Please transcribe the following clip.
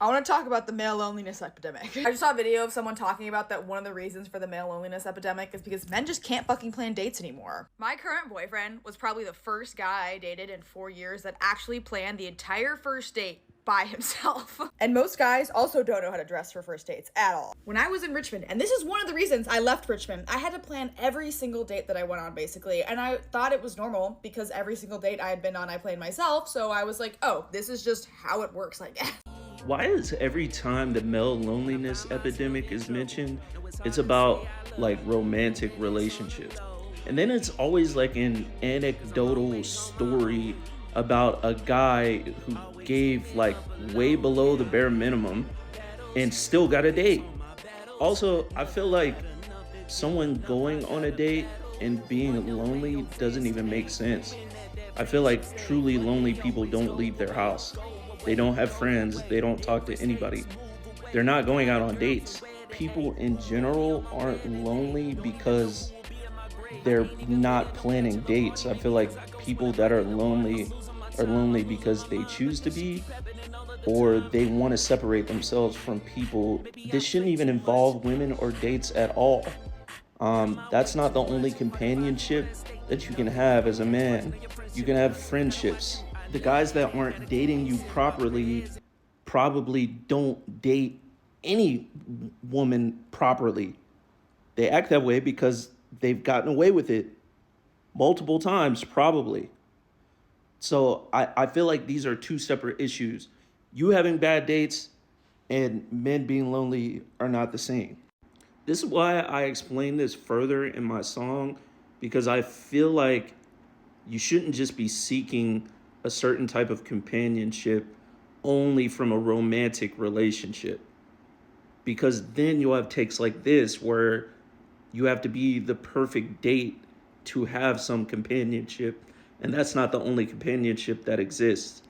I want to talk about the male loneliness epidemic. I just saw a video of someone talking about that one of the reasons for the male loneliness epidemic is because men just can't fucking plan dates anymore. My current boyfriend was probably the first guy I dated in 4 years that actually planned the entire first date by himself. And most guys also don't know how to dress for first dates at all. When I was in Richmond, and this is one of the reasons I left Richmond, I had to plan every single date that I went on basically, and I thought it was normal because every single date I had been on I planned myself, so I was like, oh, this is just how it works, I guess. Why is every time the male loneliness epidemic is mentioned, it's about like romantic relationships? And then it's always like an anecdotal story about a guy who gave like way below the bare minimum and still got a date. Also, I feel like someone going on a date and being lonely doesn't even make sense. I feel like truly lonely people don't leave their house. They don't have friends. They don't talk to anybody. They're not going out on dates. People in general aren't lonely because they're not planning dates. I feel like people that are lonely because they choose to be, or they want to separate themselves from people. This shouldn't even involve women or dates at all. That's not the only companionship that you can have as a man. You can have friendships. The guys that aren't dating you properly probably don't date any woman properly. They act that way because they've gotten away with it multiple times, probably. So I feel like these are two separate issues. You having bad dates and men being lonely are not the same. This is why I explain this further in my song, because I feel like you shouldn't just be seeking a certain type of companionship only from a romantic relationship. Because then you'll have takes like this where you have to be the perfect date to have some companionship. And that's not the only companionship that exists.